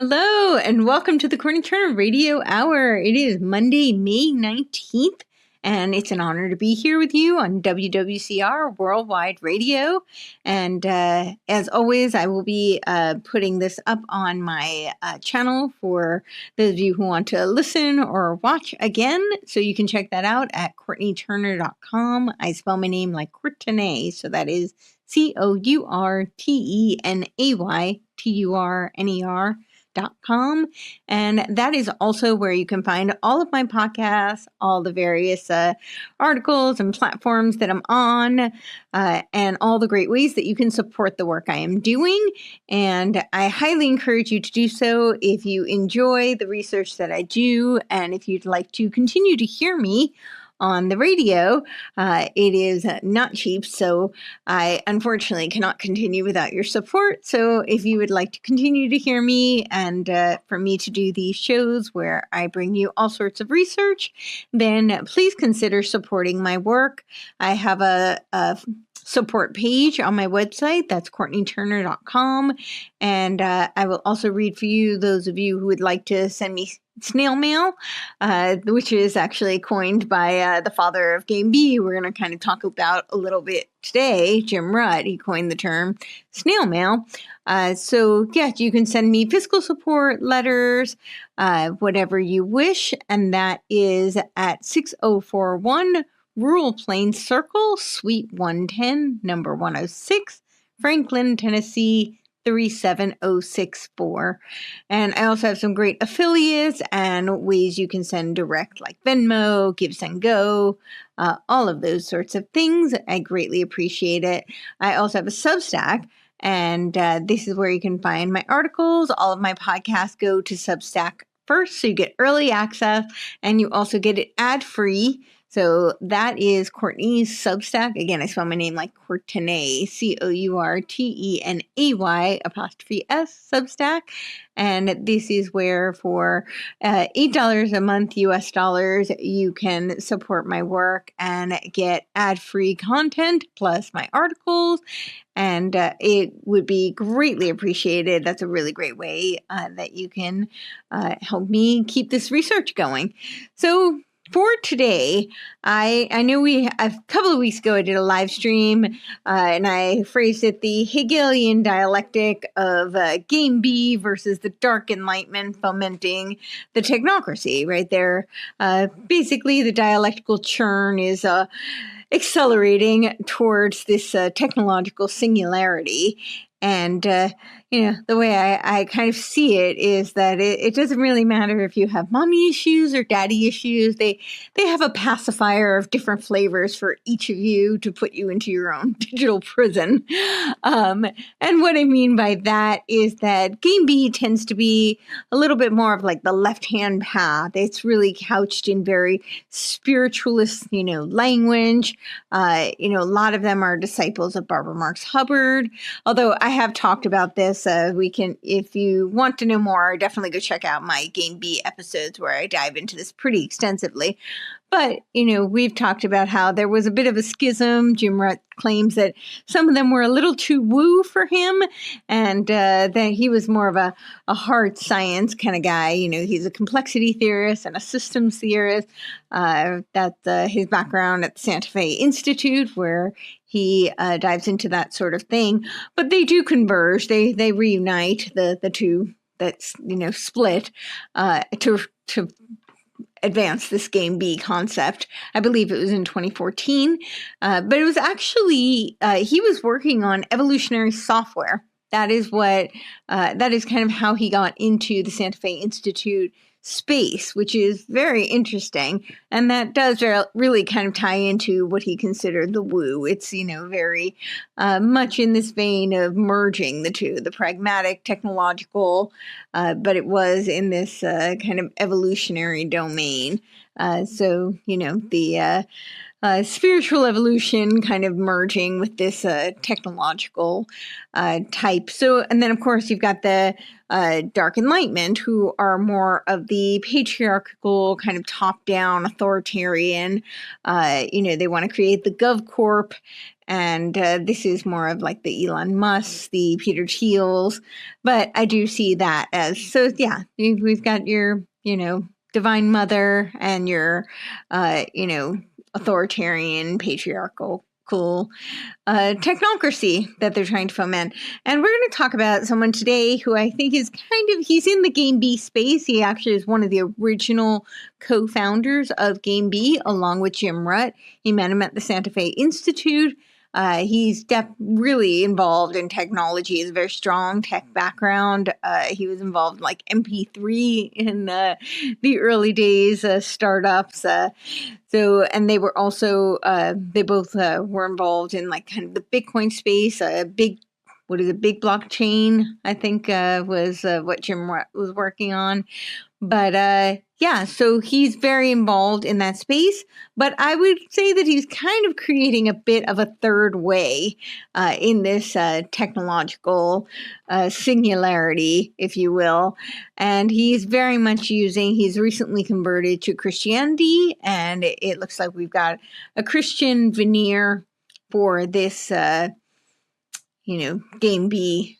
Hello, and welcome to the Courtenay Turner Radio Hour. It is Monday, May 19th, and it's an honor to be here with you on WWCR Worldwide Radio. And as always, I will be putting this up on my channel for those of you who want to listen or watch again. So you can check that out at CourtenayTurner.com. I spell my name like Courtenay, so that is CourtenayTurner.com. And that is also where you can find all of my podcasts, all the various articles and platforms that I'm on, and all the great ways that you can support the work I am doing. And I highly encourage you to do so if you enjoy the research that I do, and if you'd like to continue to hear me on the radio. It is not cheap, so I unfortunately cannot continue without your support. So if you would like to continue to hear me and for me to do these shows where I bring you all sorts of research, then please consider supporting my work. I have a support page on my website. That's CourtenayTurner.com. And I will also read for you, those of you who would like to send me snail mail, which is actually coined by the father of Game B. We're going to kind of talk about a little bit today. Jim Rutt, he coined the term snail mail. So yeah, you can send me fiscal support letters, whatever you wish. And that is at 6041 Rural Plains Circle, Suite 110, number 106, Franklin, Tennessee, 37064. And I also have some great affiliates and ways you can send direct, like Venmo, Give, Send, Go, all of those sorts of things. I greatly appreciate it. I also have a Substack, and this is where you can find my articles. All of my podcasts go to Substack first, so you get early access, and you also get it ad-free. So that is Courtenay's Substack. Again, I spell my name like Courtenay, Courtenay''S Substack. And this is where for $8 a month US dollars, you can support my work and get ad-free content plus my articles. And it would be greatly appreciated. That's a really great way that you can help me keep this research going. So for today, I know a couple of weeks ago I did a live stream and I phrased it the Hegelian dialectic of Game B versus the dark enlightenment fomenting the technocracy, right there. Basically, the dialectical churn is accelerating towards this technological singularity. And, the way I kind of see it is that it doesn't really matter if you have mommy issues or daddy issues. They have a pacifier of different flavors for each of you to put you into your own digital prison. And what I mean by that is that Game B tends to be a little bit more of like the left-hand path. It's really couched in very spiritualist, language. A lot of them are disciples of Barbara Marx Hubbard, although I have talked about this. If you want to know more, definitely go check out my Game B episodes where I dive into this pretty extensively. But, we've talked about how there was a bit of a schism. Jim Rutt claims that some of them were a little too woo for him, and that he was more of a hard science kind of guy. He's a complexity theorist and a systems theorist. That's his background at the Santa Fe Institute, where he dives into that sort of thing. But they do converge. They reunite the two that's split to advance this Game B concept. I believe it was in 2014, but it was actually he was working on evolutionary software. That is kind of how he got into the Santa Fe Institute space, which is very interesting. And that does really kind of tie into what he considered the woo. It's, very much in this vein of merging the two, the pragmatic, technological, but it was in this kind of evolutionary domain. So, the spiritual evolution kind of merging with this technological type. So, and then of course you've got the Dark Enlightenment, who are more of the patriarchal kind of top-down authoritarian. They want to create the GovCorp And this is more of like the Elon Musk, the Peter Thiels, but I do see that as, so yeah, we've got your, divine mother and your, authoritarian, patriarchal, cool technocracy that they're trying to foment. And we're going to talk about someone today who I think is he's in the Game B space. He actually is one of the original co-founders of Game B, along with Jim Rutt. He met him at the Santa Fe Institute. He's really involved in technology. He has a very strong tech background. He was involved in like MP3 in the early days, startups. And they were also, they both were involved in like kind of the Bitcoin space, big blockchain, I think was what Jim was working on. But so he's very involved in that space. But I would say that he's kind of creating a bit of a third way in this technological singularity, if you will. And he's very much he's recently converted to Christianity. And it looks like we've got a Christian veneer for this, Game B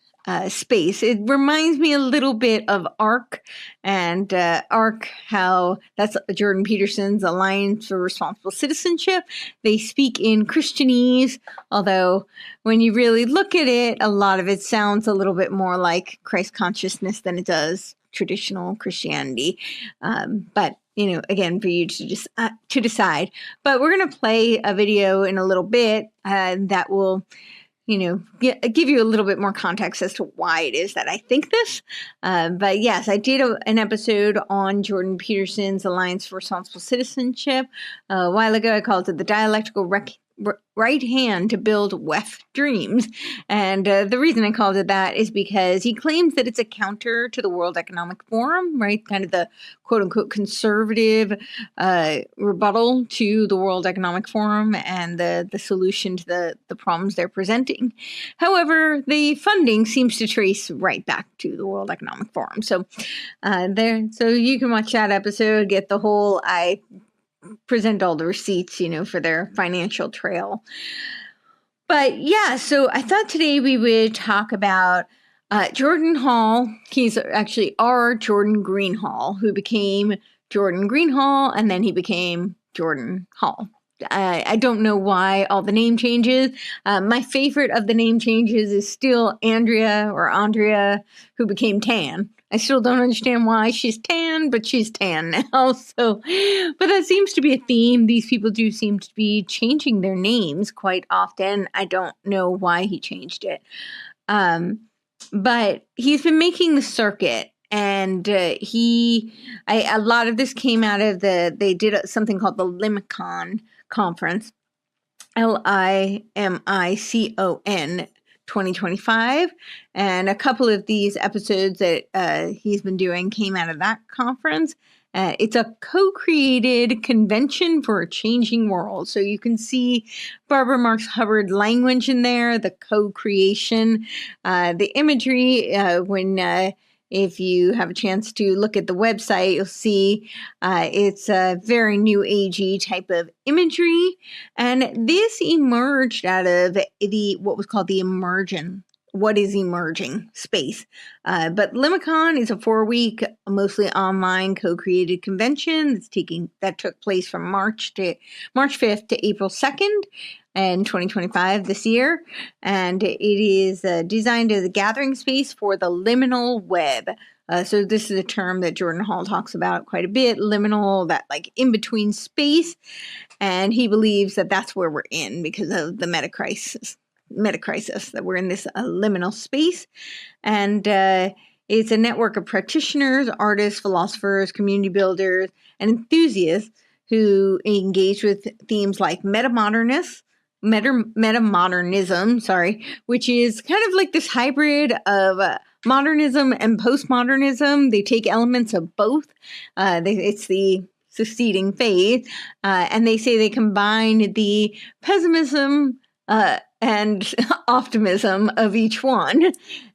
space. It reminds me a little bit of ARC, and ARC, how that's Jordan Peterson's Alliance for Responsible Citizenship. They speak in Christianese, although when you really look at it, a lot of it sounds a little bit more like Christ consciousness than it does traditional Christianity. But again, for you to just to decide. But we're going to play a video in a little bit that will give you a little bit more context as to why it is that I think this. But yes, I did an episode on Jordan Peterson's Alliance for Responsible Citizenship a while ago. I called it the dialectical right hand to build West dreams. And the reason I called it that is because he claims that it's a counter to the World Economic Forum, right? Kind of the quote unquote conservative rebuttal to the World Economic Forum and the solution to the problems they're presenting. However, the funding seems to trace right back to the World Economic Forum. So so you can watch that episode, get the whole, I present all the receipts, for their financial trail. But yeah, so I thought today we would talk about Jordan Hall. He's actually our Jordan Greenhall, who became Jordan Greenhall, and then he became Jordan Hall. I don't know why all the name changes. My favorite of the name changes is still Andrea, who became Tan. I still don't understand why she's tan, but she's tan now. So, but that seems to be a theme. These people do seem to be changing their names quite often. I don't know why he changed it. But he's been making the circuit, and a lot of this came out of they did something called the Limicon conference, LIMICON 2025, and a couple of these episodes that he's been doing came out of that conference. It's a co-created convention for a changing world. So you can see Barbara Marx Hubbard language in there, the co-creation, the imagery. If you have a chance to look at the website, you'll see it's a very new agey type of imagery. And this emerged out of what was called the what is emerging space. But Limicon is a 4-week, mostly online co-created convention that took place from March 5th to April 2nd. In 2025 this year, and it is designed as a gathering space for the liminal web. So this is a term that Jordan Hall talks about quite a bit, liminal, that like in-between space, and he believes that that's where we're in because of the meta crisis, that we're in this liminal space. And it's a network of practitioners, artists, philosophers, community builders, and enthusiasts who engage with themes like metamodernism, which is kind of like this hybrid of modernism and postmodernism. They take elements of both. It's the succeeding phase, and they say they combine the pessimism and optimism of each one.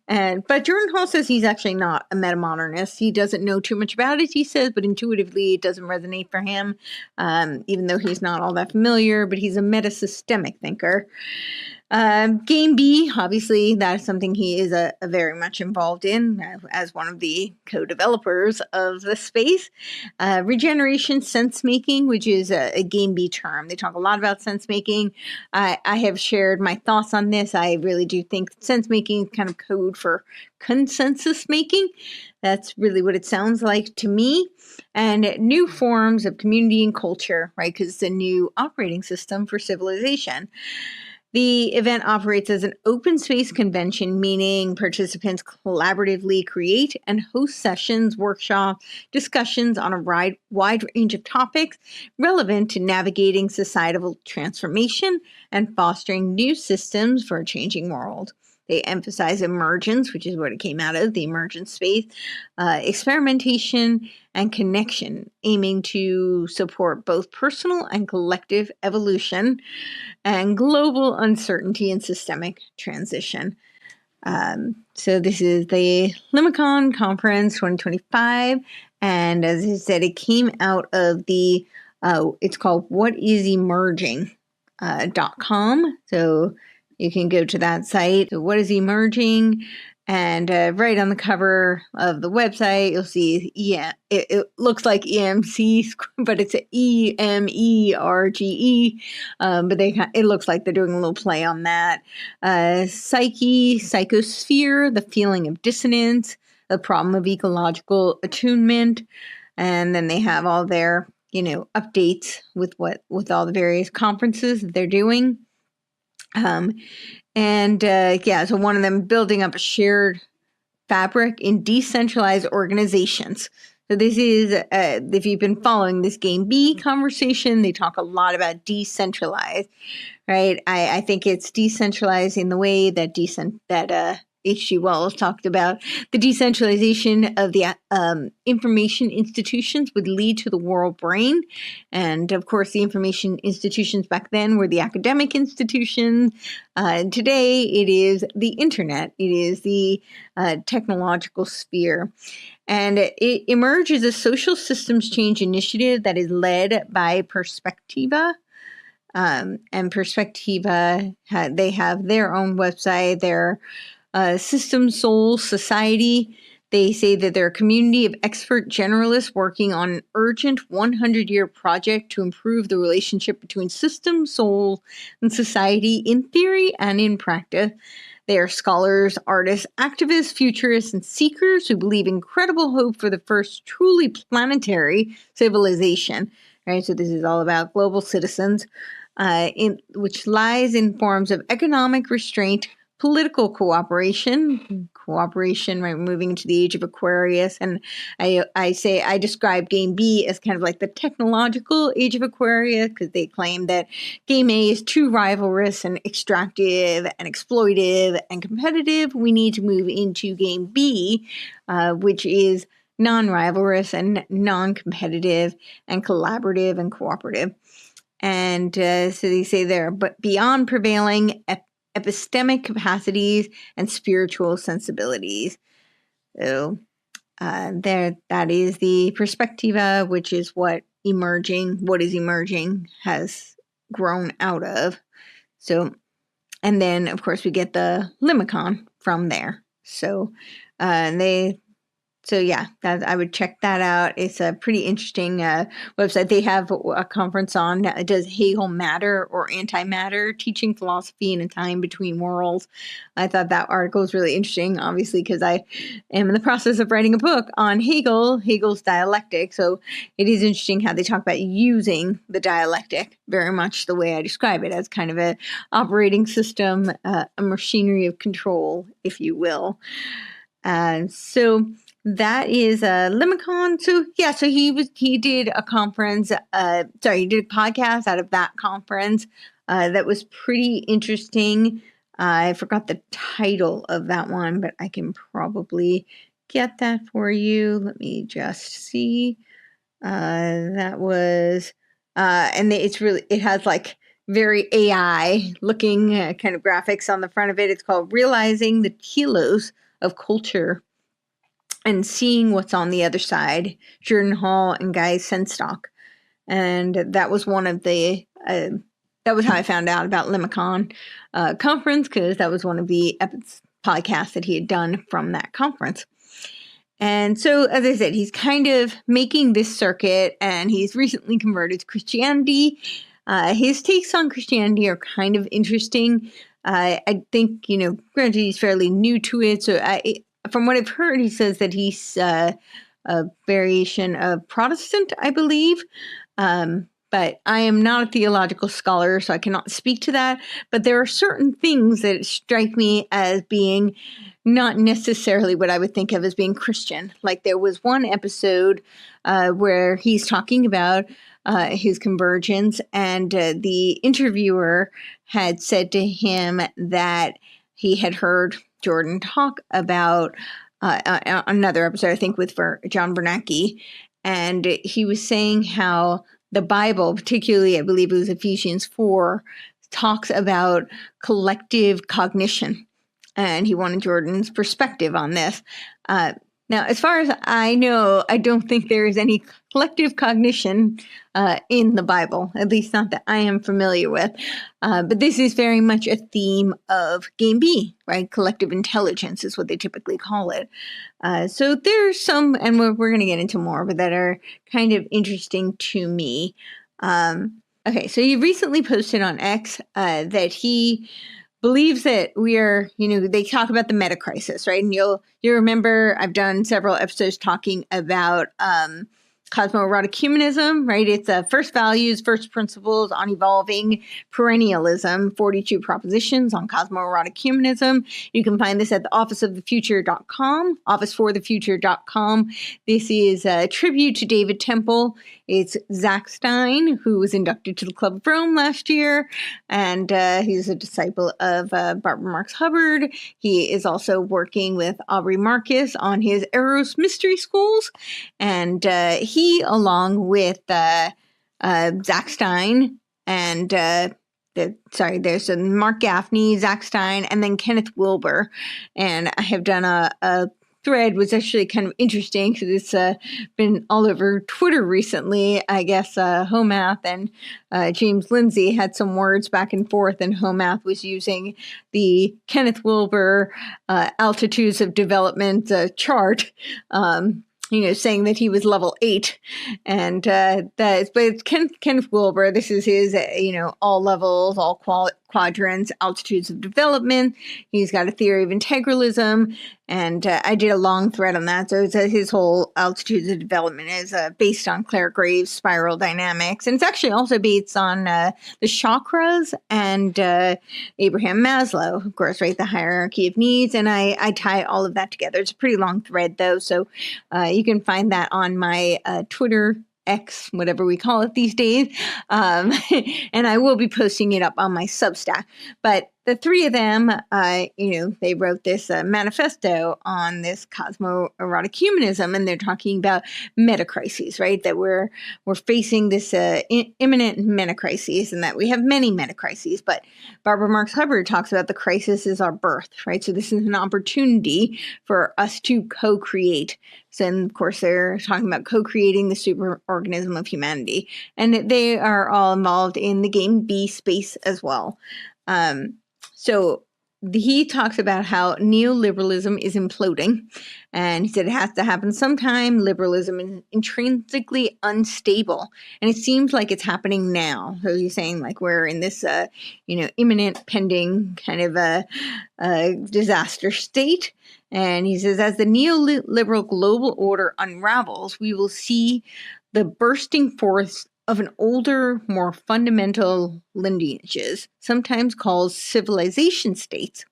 But Jordan Hall says he's actually not a metamodernist. He doesn't know too much about it, he says, but intuitively it doesn't resonate for him, even though he's not all that familiar, but he's a metasystemic thinker. Game B, obviously, that's something he is a very much involved in as one of the co-developers of the space. Regeneration sense making, which is a Game B term. They talk a lot about sense making. I have shared my thoughts on this. I really do think sense making is kind of code for consensus making. That's really what it sounds like to me. And new forms of community and culture, right? Because it's a new operating system for civilization. The event operates as an open space convention, meaning participants collaboratively create and host sessions, workshops, discussions on a wide range of topics relevant to navigating societal transformation and fostering new systems for a changing world. They emphasize emergence, which is what it came out of, the emergent space, experimentation, and connection, aiming to support both personal and collective evolution and global uncertainty and systemic transition. So this is the Limicon Conference 2025, and as I said, it came out of the, it's called whatisemerging.com. So you can go to that site. So what is emerging? And right on the cover of the website, you'll see, it looks like EMC, but it's EMERGE. But it looks like they're doing a little play on that. Psyche, psychosphere, the feeling of dissonance, the problem of ecological attunement. And then they have all their, updates with all the various conferences that they're doing. So one of them, building up a shared fabric in decentralized organizations. So this is, if you've been following this Game B conversation, they talk a lot about decentralized, right? I think it's decentralized in the way that H.G. Wells talked about. The decentralization of the information institutions would lead to the world brain. And of course, the information institutions back then were the academic institutions. Today, it is the internet. It is the technological sphere. And it emerges as a social systems change initiative that is led by Perspectiva. And Perspectiva, they have their own website, their System Soul Society. They say that they're a community of expert generalists working on an urgent 100-year project to improve the relationship between system, soul, and society in theory and in practice. They are scholars, artists, activists, futurists, and seekers who believe in credible hope for the first truly planetary civilization. Right, so this is all about global citizens, which lies in forms of economic restraint, political cooperation, right, moving into the age of Aquarius. And I describe Game B as kind of like the technological age of Aquarius, because they claim that Game A is too rivalrous and extractive and exploitive and competitive. We need to move into Game B, which is non-rivalrous and non-competitive and collaborative and cooperative. And so they say there, but beyond prevailing epistemic capacities and spiritual sensibilities. So that is the Perspectiva, which is what is emerging has grown out of. So, and then of course we get the Limicon from there. So I would check that out. It's a pretty interesting website. They have a conference on, does Hegel matter or antimatter, teaching philosophy in a time between worlds. I thought that article was really interesting, obviously, because I am in the process of writing a book on Hegel's dialectic. So it is interesting how they talk about using the dialectic very much the way I describe it, as kind of a operating system, a machinery of control, if you will. So that is Limicon. So he did a conference. He did a podcast out of that conference. That was pretty interesting. I forgot the title of that one, but I can probably get that for you. Let me just see. That was, and it has like very AI looking kind of graphics on the front of it. It's called Realizing the Telos of culture and seeing what's on the other side, Jordan Hall and Guy Senstock. And that was one of the, that was how I found out about Limicon conference, because that was one of the podcasts that he had done from that conference. And so, as I said, he's kind of making this circuit, and he's recently converted to Christianity. His takes on Christianity are kind of interesting. I think, granted, he's fairly new to it. So from what I've heard, he says that he's a variation of Protestant, I believe. But I am not a theological scholar, so I cannot speak to that. But there are certain things that strike me as being not necessarily what I would think of as being Christian. Like there was one episode where he's talking about his convergence, and the interviewer had said to him that he had heard Jordan talk about another episode, I think, with John Bernanke, and he was saying how the Bible, particularly I believe it was Ephesians 4, talks about collective cognition, and he wanted Jordan's perspective on this. Now, as far as I know, I don't think there is any collective cognition in the Bible, at least not that I am familiar with. But this is very much a theme of Game B, right? Collective intelligence is what they typically call it. So there's some, and we're going to get into more, but that are kind of interesting to me. Okay, so he recently posted on X that he believes that we are, they talk about the meta crisis, right? And you remember I've done several episodes talking about cosmoerotic humanism, right? It's first values, first principles on evolving perennialism, 42 propositions on cosmoerotic humanism. You can find this at the officeforthefuture.com. This is a tribute to David Temple. It's Zach Stein, who was inducted to the Club of Rome last year, and he's a disciple of Barbara Marx Hubbard. He is also working with Aubrey Marcus on his Eros Mystery Schools, and he, along with Zach Stein and there's Mark Gaffney, Zach Stein, and then Kenneth Wilber, and I have done a thread was actually kind of interesting because it's been all over Twitter recently. I guess Homath and James Lindsay had some words back and forth, and Homath was using the Kenneth Wilber altitudes of development chart, saying that he was level 8, and but it's Kenneth Wilber. This is his, all levels, all quadrants, altitudes of development. He's got a theory of integralism, and I did a long thread on that. So his whole altitudes of development is based on Claire Graves' spiral dynamics, and it's actually also based on the chakras and Abraham Maslow, of course, right? The hierarchy of needs, and I tie all of that together. It's a pretty long thread, though, so you can find that on my Twitter, X, whatever we call it these days. And I will be posting it up on my Substack. But the three of them, they wrote this manifesto on this cosmoerotic humanism, and they're talking about metacrises, right? That we're facing this imminent metacrises, and that we have many metacrises. But Barbara Marx Hubbard talks about the crisis is our birth, right? So this is an opportunity for us to co-create. So, and of course, they're talking about co-creating the superorganism of humanity, and they are all involved in the Game B space as well. So he talks about how neoliberalism is imploding, and he said it has to happen sometime. Liberalism is intrinsically unstable, and it seems like it's happening now. So he's saying like we're in this, imminent, pending kind of a disaster state. And he says, as the neoliberal global order unravels, we will see the bursting forth of an older, more fundamental lineages, sometimes called civilization states.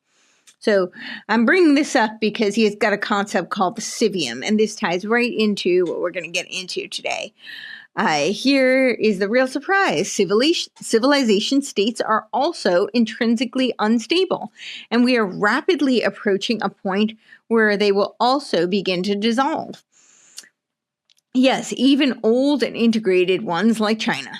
So I'm bringing this up because he has got a concept called the Civium, and this ties right into what we're going to get into today. Here is the real surprise. Civilization states are also intrinsically unstable, and we are rapidly approaching a point where they will also begin to dissolve. Yes, even old and integrated ones like China.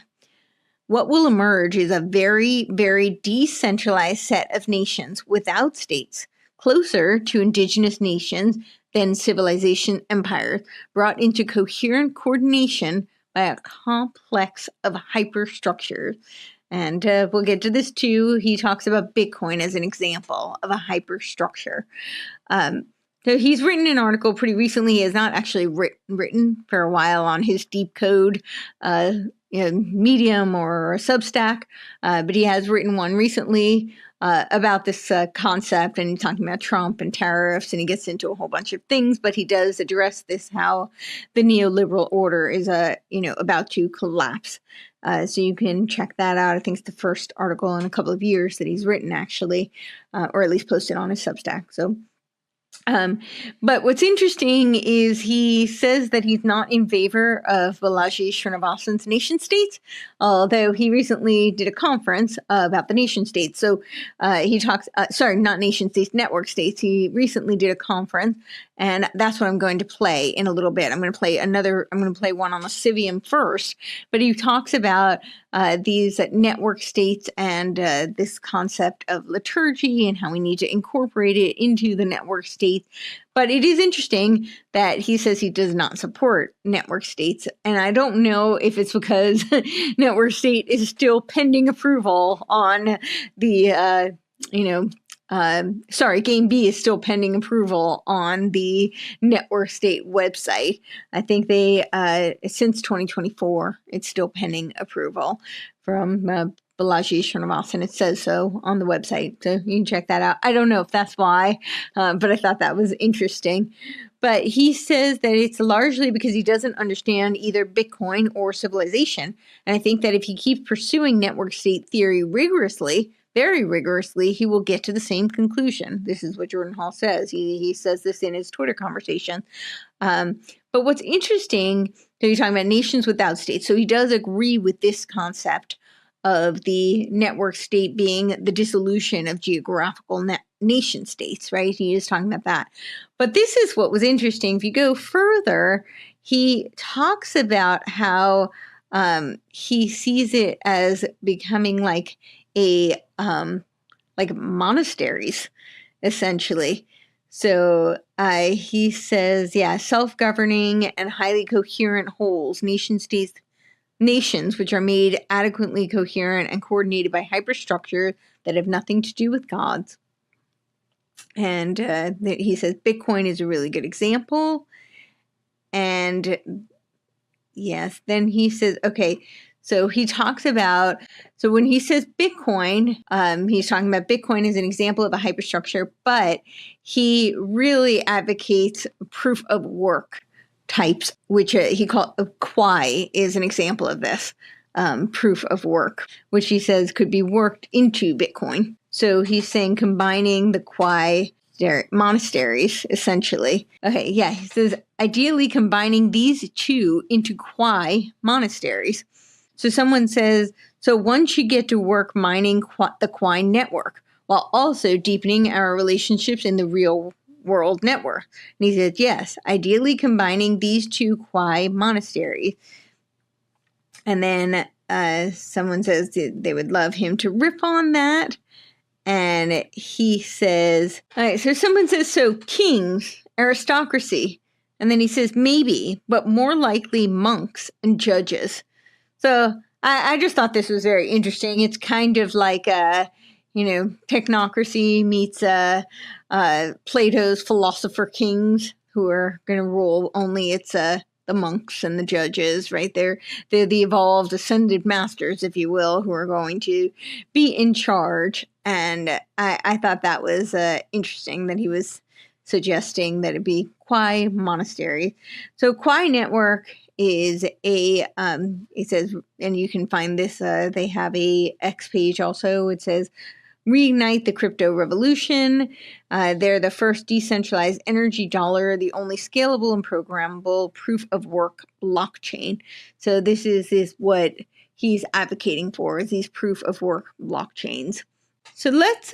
What will emerge is a very, very decentralized set of nations without states, closer to indigenous nations than civilization empires, brought into coherent coordination by a complex of hyperstructures. And we'll get to this too. He talks about Bitcoin as an example of a hyperstructure. So he's written an article pretty recently. He has not actually written for a while on his deep code Medium or Substack, but he has written one recently about this concept, and he's talking about Trump and tariffs, and he gets into a whole bunch of things, but he does address this, how the neoliberal order is about to collapse. So you can check that out. I think it's the first article in a couple of years that he's written, actually, or at least posted on his Substack. So but what's interesting is he says that he's not in favor of Balaji Srinivasan's nation states, although he recently did a conference about the nation states. So he talks, not nation states, network states. He recently did a conference, and that's what I'm going to play in a little bit. I'm going to play one on the Civium first, but he talks about these network states and this concept of liturgy and how we need to incorporate it into the network states. But it is interesting that he says he does not support network states. And I don't know if it's because network state is still pending approval on the, Game B is still pending approval on the network state website. I think they, since 2024, it's still pending approval from Balaji Srinivasan. It says so on the website, so you can check that out. I don't know if that's why, but I thought that was interesting. But he says that it's largely because he doesn't understand either Bitcoin or civilization. And I think that if he keeps pursuing network state theory very rigorously, he will get to the same conclusion. This is what Jordan Hall says. He says this in his Twitter conversation. But what's interesting, so you're talking about nations without states. So he does agree with this concept of the network state being the dissolution of geographical nation states, right? He is talking about that. But this is what was interesting. If you go further, he talks about how he sees it as becoming like monasteries, essentially. So he says, self-governing and highly coherent wholes, nations which are made adequately coherent and coordinated by hyperstructure that have nothing to do with gods. And he says Bitcoin is a really good example. And yes, then he says, okay, so he talks about, so when he says Bitcoin, he's talking about Bitcoin as an example of a hyperstructure, but he really advocates proof of work types, which he called Quai is an example of this, proof of work, which he says could be worked into Bitcoin. So he's saying combining the Quai monasteries, essentially. Okay, yeah, he says ideally combining these two into Quai monasteries. So someone says, so one should get to work mining the Quai network while also deepening our relationships in the real world network. And he said, yes, ideally combining these two Quai monasteries. And then someone says they would love him to riff on that. And he says, all right, so someone says, so kings, aristocracy. And then he says, maybe, but more likely monks and judges. So I just thought this was very interesting. It's kind of like technocracy meets Plato's philosopher kings who are going to rule. Only it's the monks and the judges, right? They're the evolved ascended masters, if you will, who are going to be in charge. And I thought that was interesting that he was suggesting that it be Quai monastery. So Quai network is it says, and you can find this, they have a X page also. It says, reignite the crypto revolution. They're the first decentralized energy dollar, the only scalable and programmable proof of work blockchain. So this is what he's advocating for, is these proof of work blockchains. So let's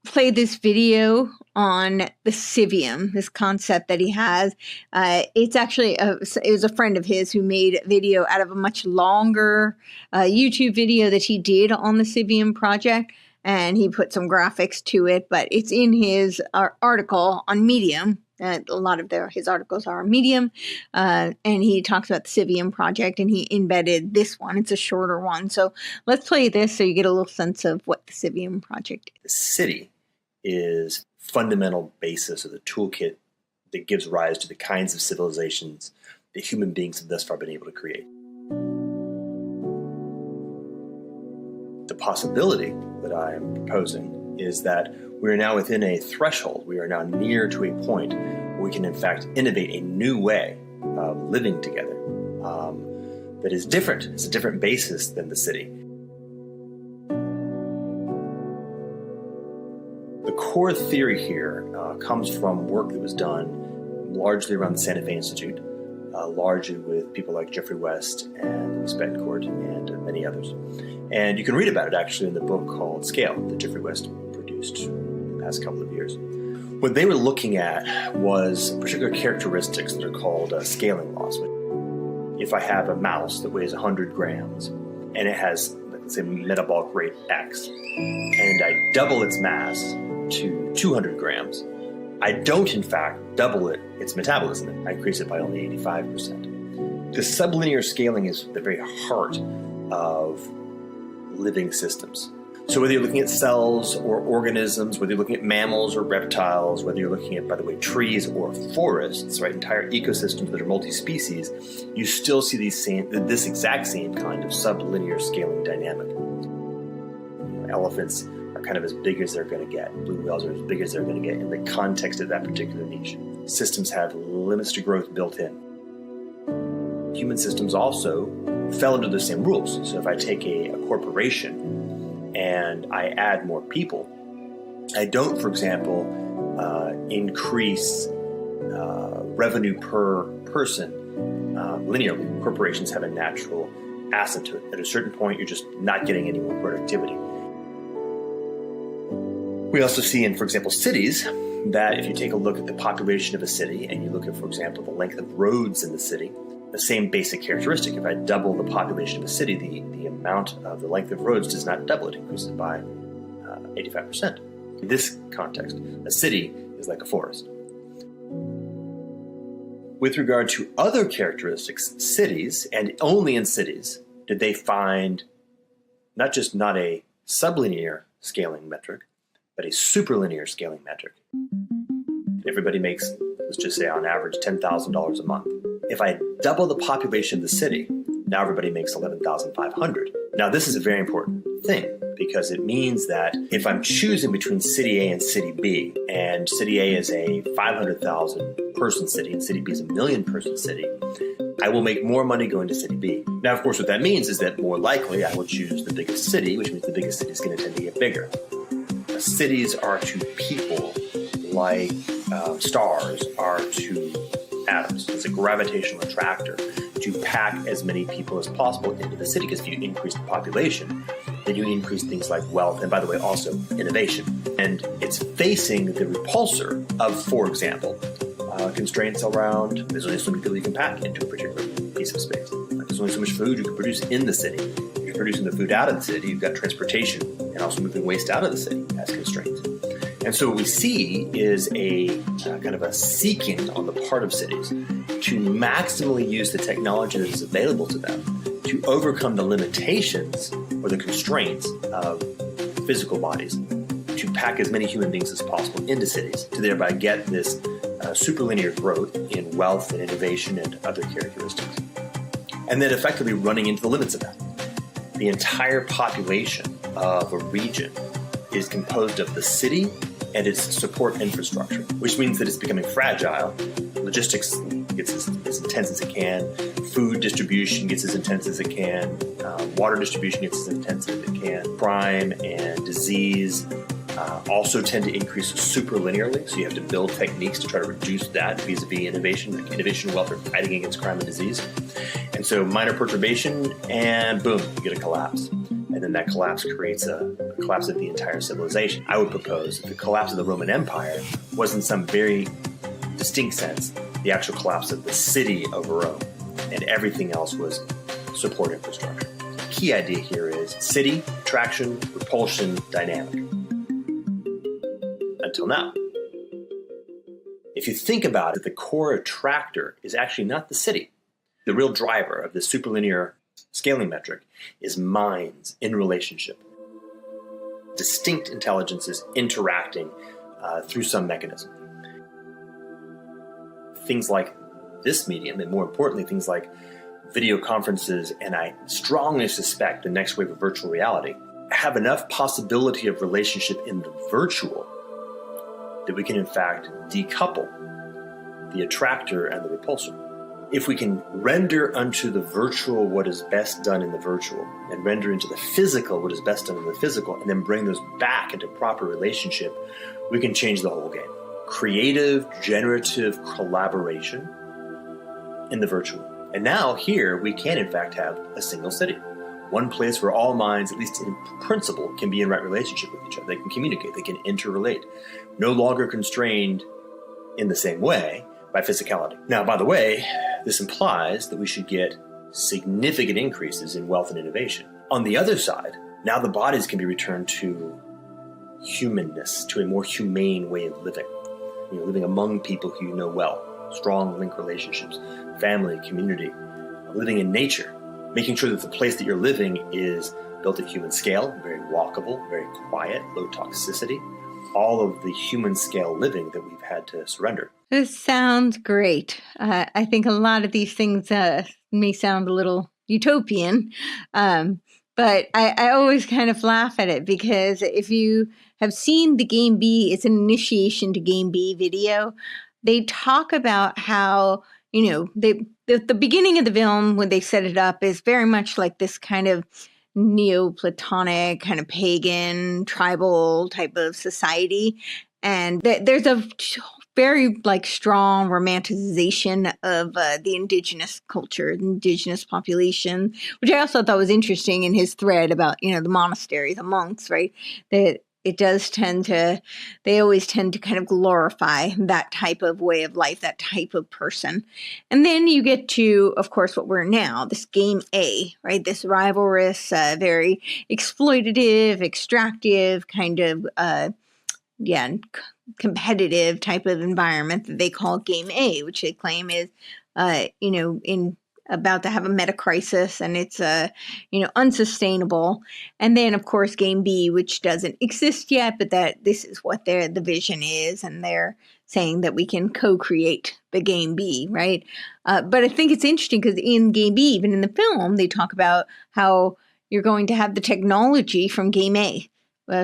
play this video on the Civium, this concept that he has. It's actually, it was a friend of his who made a video out of a much longer YouTube video that he did on the Civium Project. and he put some graphics to it, but it's in his article on Medium. A lot of his articles are on Medium, and he talks about the Civium Project, and he embedded this one. It's a shorter one. So let's play this so you get a little sense of what the Civium Project is. The city is fundamental basis of the toolkit that gives rise to the kinds of civilizations that human beings have thus far been able to create. The possibility that I am proposing is that we are now within a threshold. We are now near to a point where we can, in fact, innovate a new way of living together that is different. It's a different basis than the city. The core theory here comes from work that was done largely around the Santa Fe Institute, largely with people like Geoffrey West and Louis Betancourt and many others. And you can read about it actually in the book called Scale that Geoffrey West produced in the past couple of years. What they were looking at was particular characteristics that are called scaling laws. If I have a mouse that weighs 100 grams and it has, let's say, metabolic rate X, and I double its mass to 200 grams, I don't, in fact, double its metabolism. I increase it by only 85%. The sublinear scaling is the very heart of living systems. So whether you're looking at cells or organisms, whether you're looking at mammals or reptiles, whether you're looking at, by the way, trees or forests, right, entire ecosystems that are multi-species, you still see this exact same kind of sublinear scaling dynamic. Elephants are kind of as big as they're going to get. Blue whales are as big as they're going to get in the context of that particular niche. Systems have limits to growth built in. Human systems also fell under the same rules. So if I take a corporation and I add more people, I don't, for example, increase revenue per person linearly. Corporations have a natural asymptote. At a certain point, you're just not getting any more productivity. We also see in, for example, cities, that if you take a look at the population of a city and you look at, for example, the length of roads in the city, the same basic characteristic. If I double the population of a city, the amount of the length of roads does not double. It increases by 85%. In this context, a city is like a forest. With regard to other characteristics, cities, and only in cities, did they find not a sublinear scaling metric, but a superlinear scaling metric. Everybody makes, let's just say on average, $10,000 a month. If I double the population of the city, now everybody makes $11,500. Now this is a very important thing because it means that if I'm choosing between city A and city B, and city A is a 500,000 person city and city B is a 1 million person city, I will make more money going to city B. Now, of course, what that means is that more likely I will choose the biggest city, which means the biggest city is going to tend to get bigger. Cities are to people like stars are to atoms. It's a gravitational attractor to pack as many people as possible into the city, because if you increase the population, then you increase things like wealth and, by the way, also innovation. And it's facing the repulsor of, for example, constraints around there's only so many people you can pack into a particular piece of space. There's only so much food you can produce in the city. If you're producing the food out of the city, you've got transportation and also moving waste out of the city as constraints. And so what we see is a kind of a seeking on the part of cities to maximally use the technology that is available to them to overcome the limitations or the constraints of physical bodies, to pack as many human beings as possible into cities, to thereby get this superlinear growth in wealth and innovation and other characteristics. And then effectively running into the limits of that. The entire population of a region is composed of the city and its support infrastructure, which means that it's becoming fragile. Logistics gets as intense as it can. Food distribution gets as intense as it can. Water distribution gets as intense as it can. Crime and disease also tend to increase super linearly, so you have to build techniques to try to reduce that vis-a-vis innovation. Like innovation and wealth are fighting against crime and disease. And so minor perturbation, and boom, you get a collapse. And then that collapse creates a collapse of the entire civilization. I would propose that the collapse of the Roman Empire was, in some very distinct sense, the actual collapse of the city of Rome, and everything else was support infrastructure. The key idea here is city attraction, repulsion dynamic. Until now. If you think about it, the core attractor is actually not the city. The real driver of the superlinear scaling metric is minds in relationship. Distinct intelligences interacting through some mechanism. Things like this medium, and more importantly, things like video conferences, and I strongly suspect the next wave of virtual reality, have enough possibility of relationship in the virtual that we can in fact decouple the attractor and the repulsor. If we can render unto the virtual what is best done in the virtual, and render into the physical what is best done in the physical, and then bring those back into proper relationship, we can change the whole game. Creative, generative collaboration in the virtual. And now here we can in fact have a single city. One place where all minds, at least in principle, can be in right relationship with each other. They can communicate, they can interrelate. No longer constrained in the same way by physicality. Now, by the way, this implies that we should get significant increases in wealth and innovation. On the other side, now the bodies can be returned to humanness, to a more humane way of living. Living among people who you know well, strong link relationships, family, community, living in nature, making sure that the place that you're living is built at human scale, very walkable, very quiet, low toxicity, all of the human scale living that we've had to surrender. This sounds great. I think a lot of these things may sound a little utopian, but I always kind of laugh at it because if you have seen the Game B, it's an initiation to Game B video. They talk about how, the beginning of the film when they set it up is very much like this kind of Neoplatonic, kind of pagan, tribal type of society. And there's a very strong romanticization of the indigenous culture, indigenous population, which I also thought was interesting in his thread about, the monastery, the monks, right? That it does they always tend to kind of glorify that type of way of life, that type of person. And then you get to, of course, what we're now, this Game A, right? This rivalrous, very exploitative, extractive kind of, competitive type of environment that they call Game A, which they claim is, about to have a meta crisis, and it's unsustainable. And then of course Game B, which doesn't exist yet, but that this is what the vision is, and they're saying that we can co-create the Game B, right? But I think it's interesting because in Game B, even in the film, they talk about how you're going to have the technology from Game A.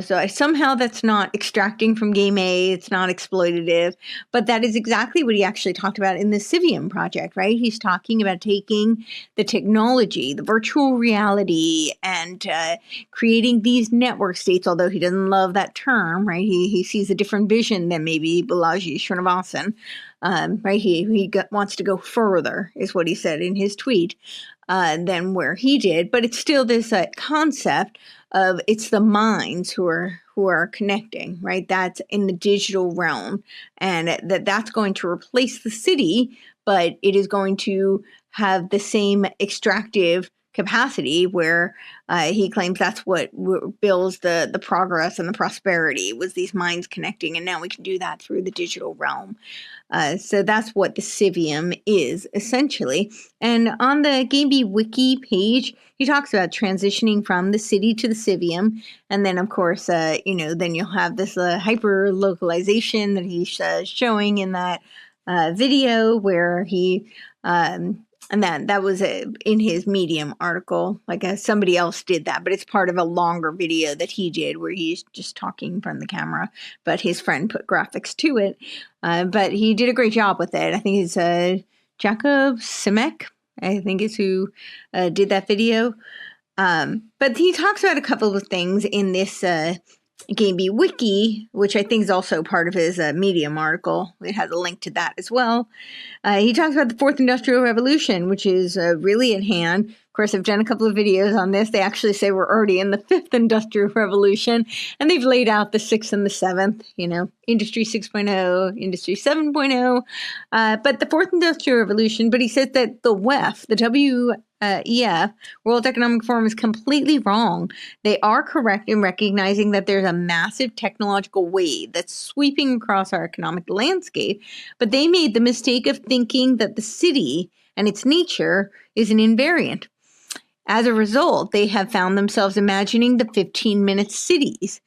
So somehow that's not extracting from Game A, it's not exploitative, but that is exactly what he actually talked about in the Civium Project, right? He's talking about taking the technology, the virtual reality, and creating these network states, although he doesn't love that term, right? He sees a different vision than maybe Balaji Srinivasan, right? He wants to go further, is what he said in his tweet, than where he did, but it's still this concept of it's the minds who are connecting, right? That's in the digital realm, and that's going to replace the city, but it is going to have the same extractive capacity where he claims that's what builds the progress and the prosperity, was these minds connecting, and now we can do that through the digital realm. So that's what the Civium is, essentially. And on the Game B Wiki page, he talks about transitioning from the city to the Civium. And then, of course, then you'll have this hyper-localization that he's showing in that video where he... and that was in his Medium article, somebody else did that, but it's part of a longer video that he did where he's just talking from the camera, but his friend put graphics to it. But he did a great job with it. I think it's Jacob Simek, I think is who did that video. But he talks about a couple of things in this Game B Wiki, which I think is also part of his Medium article. It has a link to that as well. He talks about the Fourth Industrial Revolution, which is really at hand. Of course, I've done a couple of videos on this. They actually say we're already in the 5th industrial revolution, and they've laid out the 6th and the 7th, Industry 6.0, Industry 7.0, but the 4th industrial revolution. But he said that the WEF, the WEF, World Economic Forum, is completely wrong. They are correct in recognizing that there's a massive technological wave that's sweeping across our economic landscape, but they made the mistake of thinking that the city and its nature is an invariant. As a result, they have found themselves imagining the 15-minute cities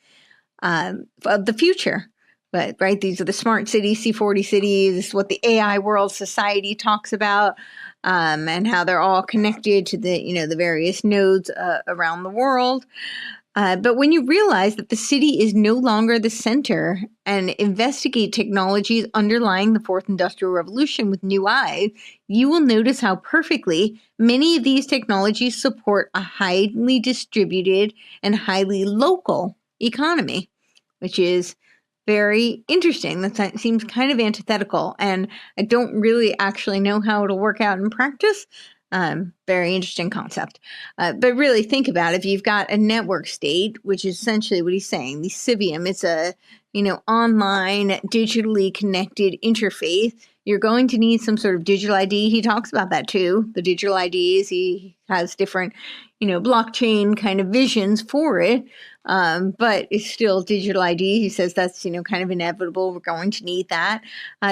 of the future. But right, these are the smart cities, C40 cities. This is what the AI world society talks about, and how they're all connected to the various nodes around the world. But when you realize that the city is no longer the center and investigate technologies underlying the 4th industrial revolution with new eyes, you will notice how perfectly many of these technologies support a highly distributed and highly local economy, which is very interesting. That seems kind of antithetical, and I don't really actually know how it'll work out in practice. Very interesting concept. But really think about it. If you've got a network state, which is essentially what he's saying, the Civium, it's a online, digitally connected interface. You're going to need some sort of digital ID. He talks about that too, the digital IDs. He has different, blockchain kind of visions for it. But it's still digital ID. He says that's, kind of inevitable. We're going to need that.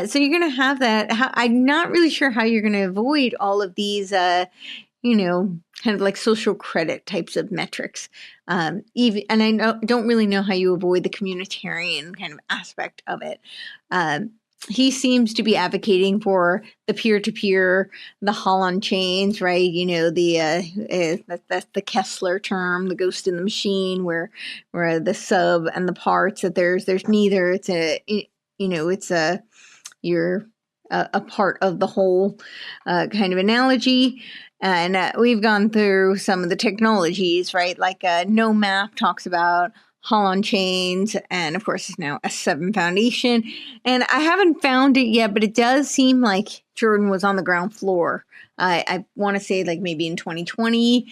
So you're going to have that. I'm not really sure how you're going to avoid all of these, kind of like social credit types of metrics. And I don't really know how you avoid the communitarian kind of aspect of it. He seems to be advocating for the peer-to-peer, the Holland chains, right? That's the Kessler term, the ghost in the machine, where the sub and the parts, that there's neither. You're a part of the whole kind of analogy. And we've gone through some of the technologies, right? Like No Map talks about Holland chains, and of course it's now S7 Foundation. And I haven't found it yet, but it does seem like Jordan was on the ground floor. I want to say like maybe in 2020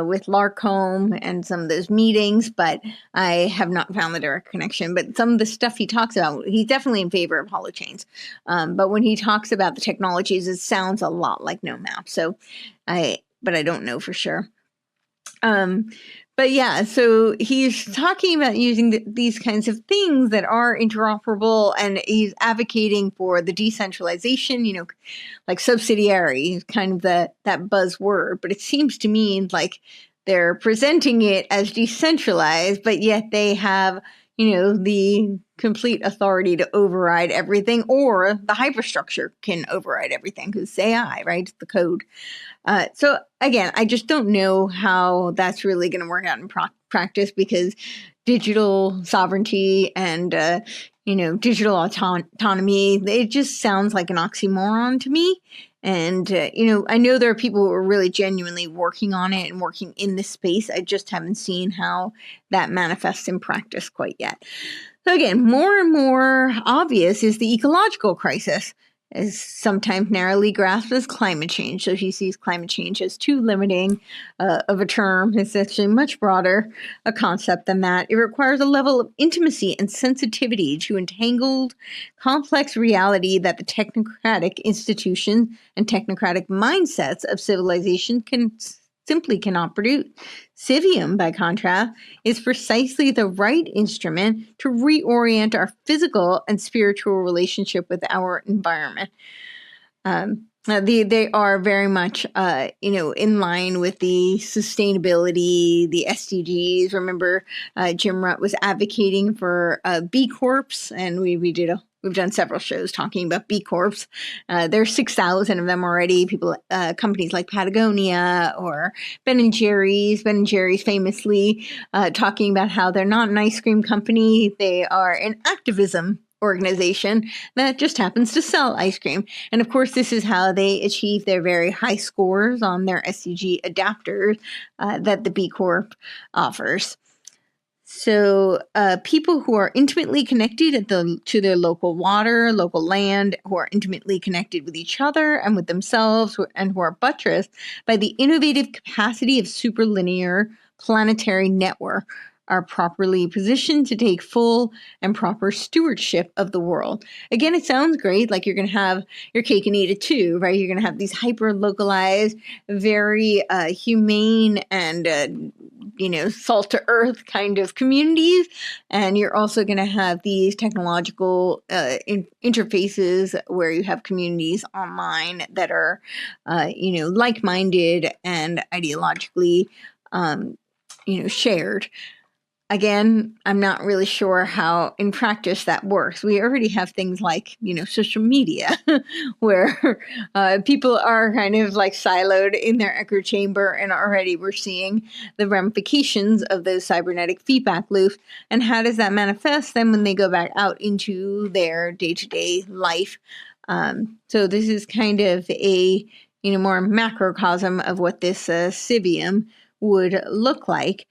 with Larcombe and some of those meetings, but I have not found the direct connection. But some of the stuff he talks about, he's definitely in favor of holochains. But when he talks about the technologies, it sounds a lot like No Map. But I don't know for sure. But yeah, so he's talking about using these kinds of things that are interoperable, and he's advocating for the decentralization, like subsidiary, kind of that buzzword. But it seems to me like they're presenting it as decentralized, but yet they have, the complete authority to override everything, or the hyperstructure can override everything because it's AI, right? It's the code. So again, I just don't know how that's really going to work out in practice, because digital sovereignty and, digital autonomy, it just sounds like an oxymoron to me. And, I know there are people who are really genuinely working on it and working in this space. I just haven't seen how that manifests in practice quite yet. So again, more and more obvious is the ecological crisis, is sometimes narrowly grasped as climate change. So he sees climate change as too limiting of a term. It's actually much broader a concept than that. It requires a level of intimacy and sensitivity to entangled, complex reality that the technocratic institutions and technocratic mindsets of civilization simply cannot produce. Civium, by contrast, is precisely the right instrument to reorient our physical and spiritual relationship with our environment. They are very much, in line with the sustainability, the SDGs. Remember, Jim Rutt was advocating for B Corps, and we've done several shows talking about B Corps. There's 6,000 of them already. Companies like Patagonia or Ben & Jerry's. Ben & Jerry's famously talking about how they're not an ice cream company. They are an activism organization that just happens to sell ice cream. And of course, this is how they achieve their very high scores on their SDG adapters that the B Corp offers. So people who are intimately connected to their local water, local land, who are intimately connected with each other and with themselves, and who are buttressed by the innovative capacity of superlinear planetary network, are properly positioned to take full and proper stewardship of the world. Again, it sounds great, like you're going to have your cake and eat it too, right? You're going to have these hyper-localized, very humane and salt to earth kind of communities. And you're also going to have these technological interfaces where you have communities online that are, like-minded and ideologically, shared. Again, I'm not really sure how in practice that works. We already have things like, social media where people are kind of like siloed in their echo chamber, and already we're seeing the ramifications of those cybernetic feedback loops. And how does that manifest then when they go back out into their day-to-day life? So this is kind of a, more macrocosm of what this Civium would look like.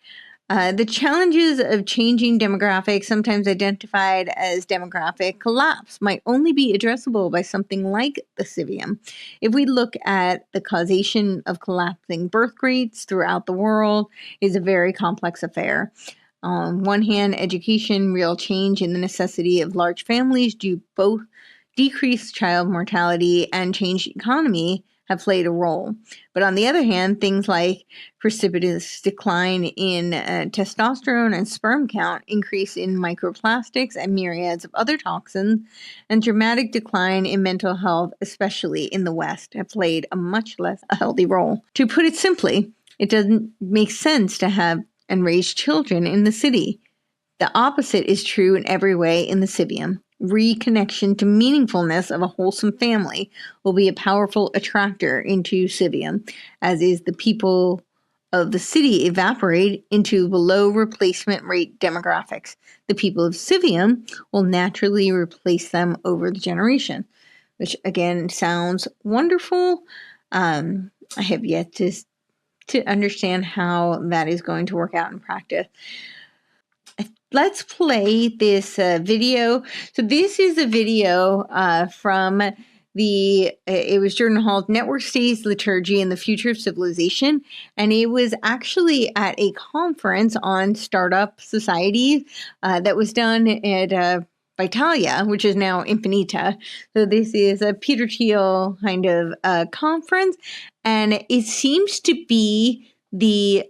The challenges of changing demographics, sometimes identified as demographic collapse, might only be addressable by something like the Civium. If we look at the causation of collapsing birth rates throughout the world, is a very complex affair. On one hand, education, real change in the necessity of large families do both decrease child mortality and changed economy have played a role. But on the other hand, things like precipitous decline in testosterone and sperm count, increase in microplastics and myriads of other toxins, and dramatic decline in mental health, especially in the West, have played a much less healthy role. To put it simply, it doesn't make sense to have and raise children in the city. The opposite is true in every way in the Civium. Reconnection to meaningfulness of a wholesome family will be a powerful attractor into Civium, as is the people of the city evaporate into below replacement rate demographics. The people of Civium will naturally replace them over the generation, which again sounds wonderful. I have yet to understand how that is going to work out in practice. Let's play this video. So this is a video from it was Jordan Hall's Network States, Liturgy, and the Future of Civilization. And it was actually at a conference on startup societies that was done at Vitalia, which is now Infinita. So this is a Peter Thiel kind of conference. And it seems to be the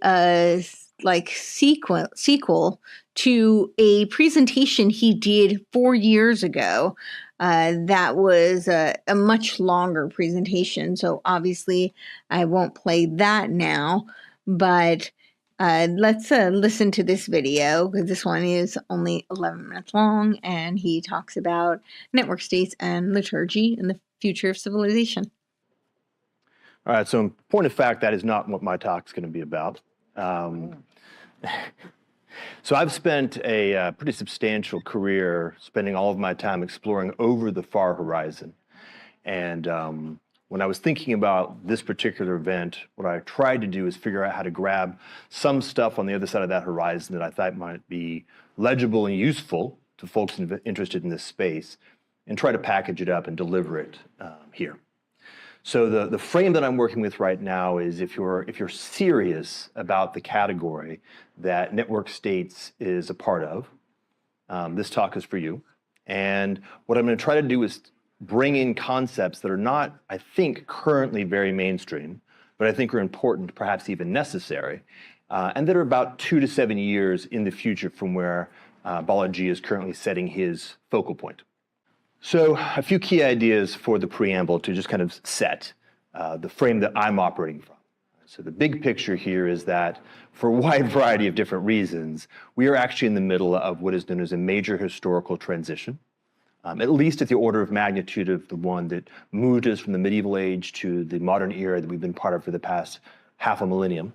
sequel to a presentation he did 4 years ago. That was a much longer presentation. So obviously I won't play that now, but let's listen to this video, because this one is only 11 minutes long, and he talks about network states and liturgy and the future of civilization. All right, so in point of fact, that is not what my talk's going to be about. So I've spent a pretty substantial career spending all of my time exploring over the far horizon. And when I was thinking about this particular event, what I tried to do is figure out how to grab some stuff on the other side of that horizon that I thought might be legible and useful to folks interested in this space, and try to package it up and deliver it here. So the frame that I'm working with right now is if you're serious about the category that network states is a part of, this talk is for you. And what I'm going to try to do is bring in concepts that are not, I think, currently very mainstream, but I think are important, perhaps even necessary, and that are about 2 to 7 years in the future from where Balaji is currently setting his focal point. So a few key ideas for the preamble to just kind of set the frame that I'm operating from. So the big picture here is that for a wide variety of different reasons, we are actually in the middle of what is known as a major historical transition, at least at the order of magnitude of the one that moved us from the medieval age to the modern era that we've been part of for the past half a millennium.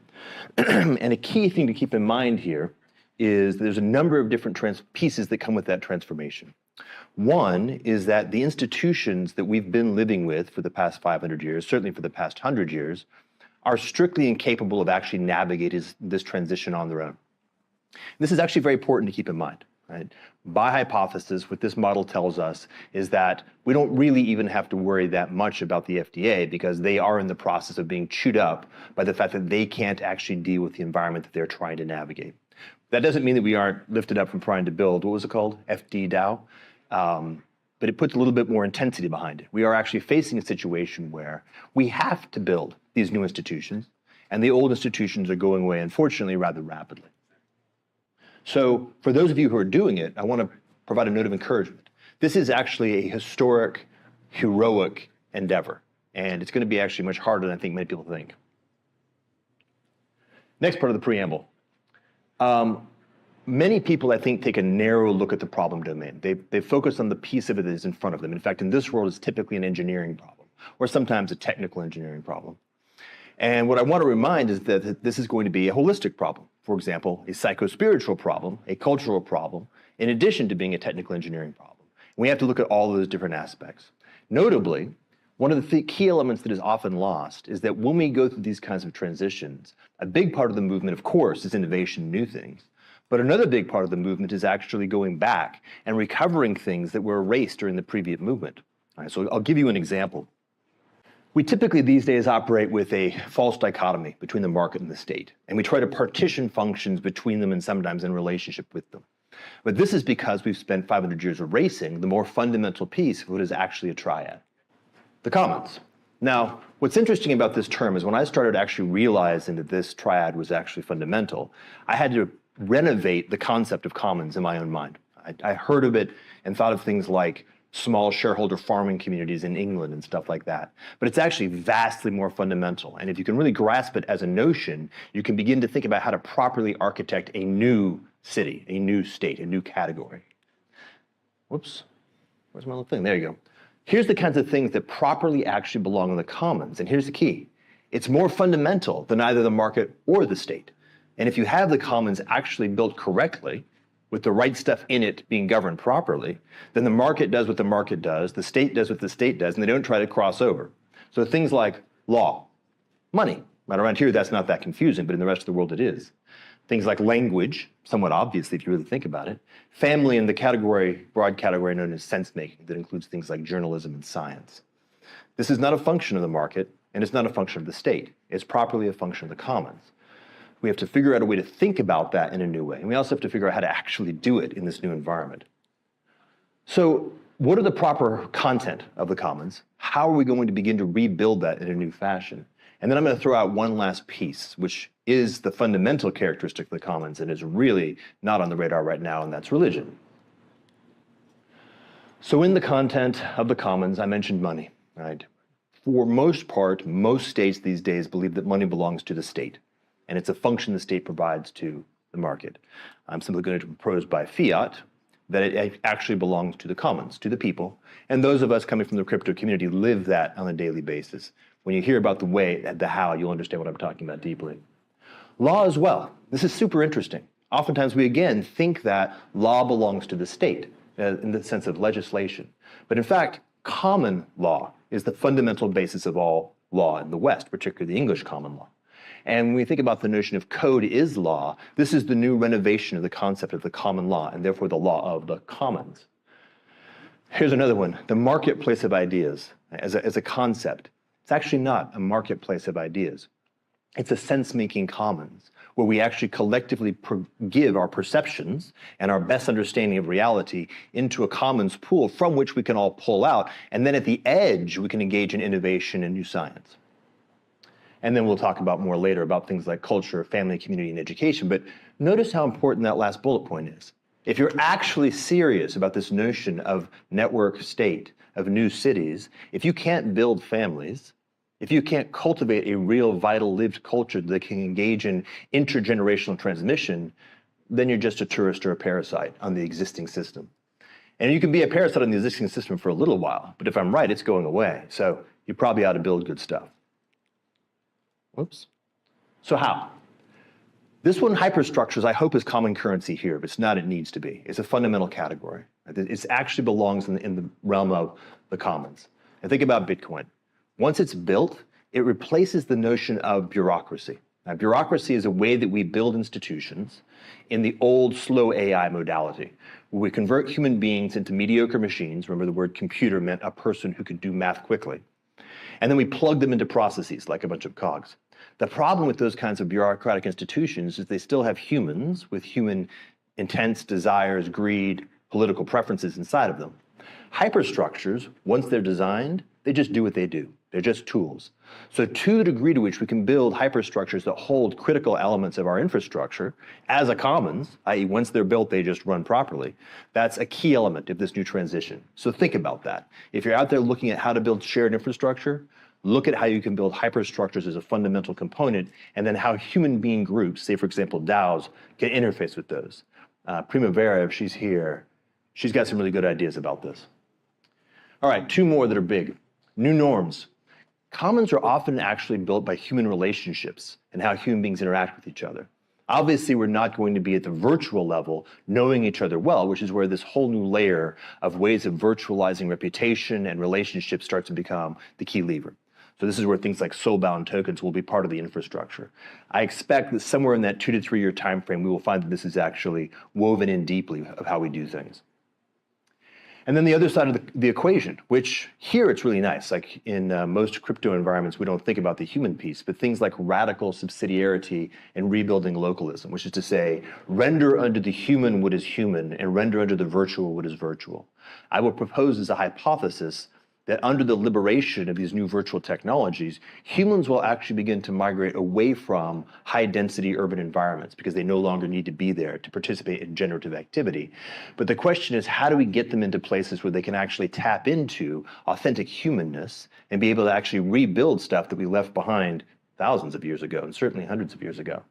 And a key thing to keep in mind here is there's a number of different pieces that come with that transformation. One is that the institutions that we've been living with for the past 500 years, certainly for the past 100 years, are strictly incapable of actually navigating this transition on their own. This is actually very important to keep in mind. Right? By hypothesis, what this model tells us is that we don't really even have to worry that much about the FDA because they are in the process of being chewed up by the fact that they can't actually deal with the environment that they're trying to navigate. That doesn't mean that we aren't lifted up from trying to build, what was it called? FD-DAO. But it puts a little bit more intensity behind it. We are actually facing a situation where we have to build these new institutions, and the old institutions are going away, unfortunately, rather rapidly. So for those of you who are doing it, I want to provide a note of encouragement. This is actually a historic, heroic endeavor, and it's going to be actually much harder than I think many people think. Next part of the preamble. Many people, I think, take a narrow look at the problem domain. They focus on the piece of it that is in front of them. In fact, in this world, it's typically an engineering problem, or sometimes a technical engineering problem. And what I want to remind is that this is going to be a holistic problem. For example, a psycho-spiritual problem, a cultural problem, in addition to being a technical engineering problem. We have to look at all of those different aspects. Notably, one of the key elements that is often lost is that when we go through these kinds of transitions, a big part of the movement, of course, is innovation, new things. But another big part of the movement is actually going back and recovering things that were erased during the previous movement. All right, so I'll give you an example. We typically these days operate with a false dichotomy between the market and the state, and we try to partition functions between them and sometimes in relationship with them. But this is because we've spent 500 years erasing the more fundamental piece of what is actually a triad, the commons. Now, what's interesting about this term is when I started actually realizing that this triad was actually fundamental, I had to renovate the concept of commons in my own mind. I heard of it and thought of things like small shareholder farming communities in England and stuff like that. But it's actually vastly more fundamental. And if you can really grasp it as a notion, you can begin to think about how to properly architect a new city, a new state, a new category. Whoops, where's my little thing? There you go. Here's the kinds of things that properly actually belong in the commons. And here's the key. It's more fundamental than either the market or the state. And if you have the commons actually built correctly, with the right stuff in it being governed properly, then the market does what the market does, the state does what the state does, and they don't try to cross over. So things like law, money. Right around here, that's not that confusing, but in the rest of the world it is. Things like language, somewhat obviously if you really think about it. Family in the category, broad category known as sense-making, that includes things like journalism and science. This is not a function of the market, and it's not a function of the state. It's properly a function of the commons. We have to figure out a way to think about that in a new way. And we also have to figure out how to actually do it in this new environment. So what are the proper content of the commons? How are we going to begin to rebuild that in a new fashion? And then I'm going to throw out one last piece, which is the fundamental characteristic of the commons and is really not on the radar right now, and that's religion. So in the content of the commons, I mentioned money, right? For most part, most states these days believe that money belongs to the state. And it's a function the state provides to the market. I'm simply going to propose by fiat that it actually belongs to the commons, to the people. And those of us coming from the crypto community live that on a daily basis. When you hear about the way, the how, you'll understand what I'm talking about deeply. Law as well. This is super interesting. Oftentimes we again think that law belongs to the state in the sense of legislation. But in fact, common law is the fundamental basis of all law in the West, particularly the English common law. And when we think about the notion of code is law, this is the new renovation of the concept of the common law, and therefore the law of the commons. Here's another one, the marketplace of ideas as a concept. It's actually not a marketplace of ideas. It's a sense-making commons, where we actually collectively give our perceptions and our best understanding of reality into a commons pool from which we can all pull out, and then at the edge, we can engage in innovation and new science. And then we'll talk about more later about things like culture, family, community, and education. But notice how important that last bullet point is. If you're actually serious about this notion of network state, of new cities, if you can't build families, if you can't cultivate a real, vital, lived culture that can engage in intergenerational transmission, then you're just a tourist or a parasite on the existing system. And you can be a parasite on the existing system for a little while, but if I'm right, it's going away. So you probably ought to build good stuff. Whoops. So how? This one, hyperstructures, I hope is common currency here. If it's not, it needs to be. It's a fundamental category. It actually belongs in the realm of the commons. And think about Bitcoin. Once it's built, it replaces the notion of bureaucracy. Bureaucracy is a way that we build institutions in the old slow AI modality, where we convert human beings into mediocre machines. Remember, the word computer meant a person who could do math quickly. And then we plug them into processes like a bunch of cogs. The problem with those kinds of bureaucratic institutions is they still have humans with human intents, desires, greed, political preferences inside of them. Hyperstructures, once they're designed, they just do what they do. They're just tools. So to the degree to which we can build hyperstructures that hold critical elements of our infrastructure as a commons, i.e. once they're built, they just run properly, that's a key element of this new transition. So think about that. If you're out there looking at how to build shared infrastructure, look at how you can build hyperstructures as a fundamental component, and then how human being groups, say for example DAOs, can interface with those. Primavera, if she's here, she's got some really good ideas about this. All right, two more that are big. New norms. Commons are often actually built by human relationships and how human beings interact with each other. Obviously, we're not going to be at the virtual level knowing each other well, which is where this whole new layer of ways of virtualizing reputation and relationships starts to become the key lever. So this is where things like soul-bound tokens will be part of the infrastructure. I expect that somewhere in that 2 to 3 year time frame, we will find that this is actually woven in deeply of how we do things. And then the other side of the equation, which here it's really nice. Like in most crypto environments, we don't think about the human piece, but things like radical subsidiarity and rebuilding localism, which is to say, render unto the human what is human and render unto the virtual what is virtual. I will propose as a hypothesis that under the liberation of these new virtual technologies, humans will actually begin to migrate away from high-density urban environments because they no longer need to be there to participate in generative activity. But the question is, how do we get them into places where they can actually tap into authentic humanness and be able to actually rebuild stuff that we left behind thousands of years ago, and certainly hundreds of years ago?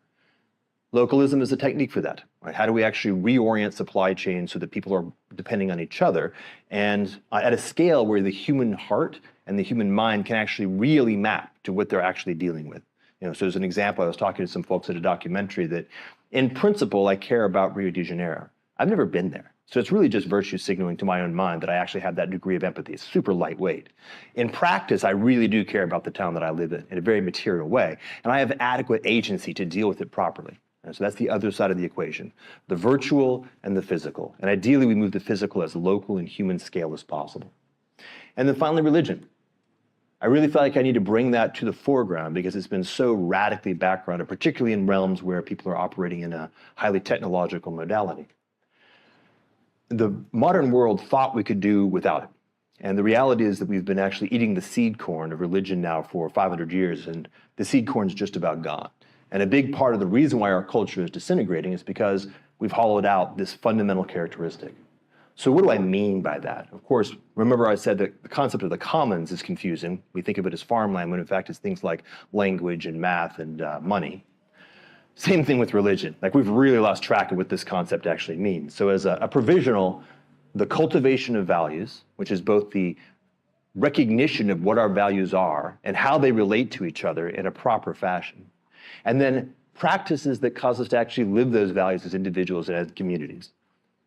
Localism is a technique for that, right? How do we actually reorient supply chains so that people are depending on each other and at a scale where the human heart and the human mind can actually really map to what they're actually dealing with? So as an example, I was talking to some folks at a documentary that in principle, I care about Rio de Janeiro. I've never been there. So it's really just virtue signaling to my own mind that I actually have that degree of empathy. It's super lightweight. In practice, I really do care about the town that I live in a very material way, and I have adequate agency to deal with it properly. And so that's the other side of the equation, the virtual and the physical. And ideally, we move the physical as local and human scale as possible. And then finally, religion. I really feel like I need to bring that to the foreground because it's been so radically backgrounded, particularly in realms where people are operating in a highly technological modality. The modern world thought we could do without it. And the reality is that we've been actually eating the seed corn of religion now for 500 years, and the seed corn's just about gone. And a big part of the reason why our culture is disintegrating is because we've hollowed out this fundamental characteristic. So what do I mean by that? Of course, remember I said that the concept of the commons is confusing. We think of it as farmland, when in fact it's things like language and math and money. Same thing with religion. Like we've really lost track of what this concept actually means. So as a provisional, the cultivation of values, which is both the recognition of what our values are and how they relate to each other in a proper fashion. And then practices that cause us to actually live those values as individuals and as communities.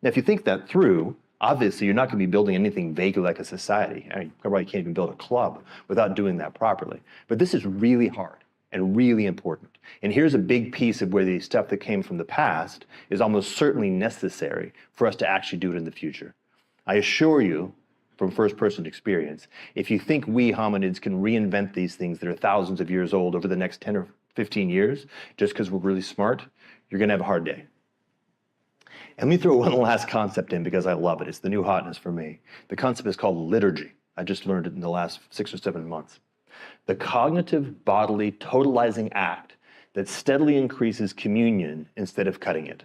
Now, if you think that through, obviously you're not going to be building anything vaguely like a society. I mean, you probably can't even build a club without doing that properly. But this is really hard and really important. And here's a big piece of where the stuff that came from the past is almost certainly necessary for us to actually do it in the future. I assure you, from first-person experience, if you think we hominids can reinvent these things that are thousands of years old over the next 10 or 15 years, just because we're really smart, you're going to have a hard day. And let me throw one last concept in because I love it. It's the new hotness for me. The concept is called liturgy. I just learned it in the last 6 or 7 months. The cognitive, bodily, totalizing act that steadily increases communion instead of cutting it.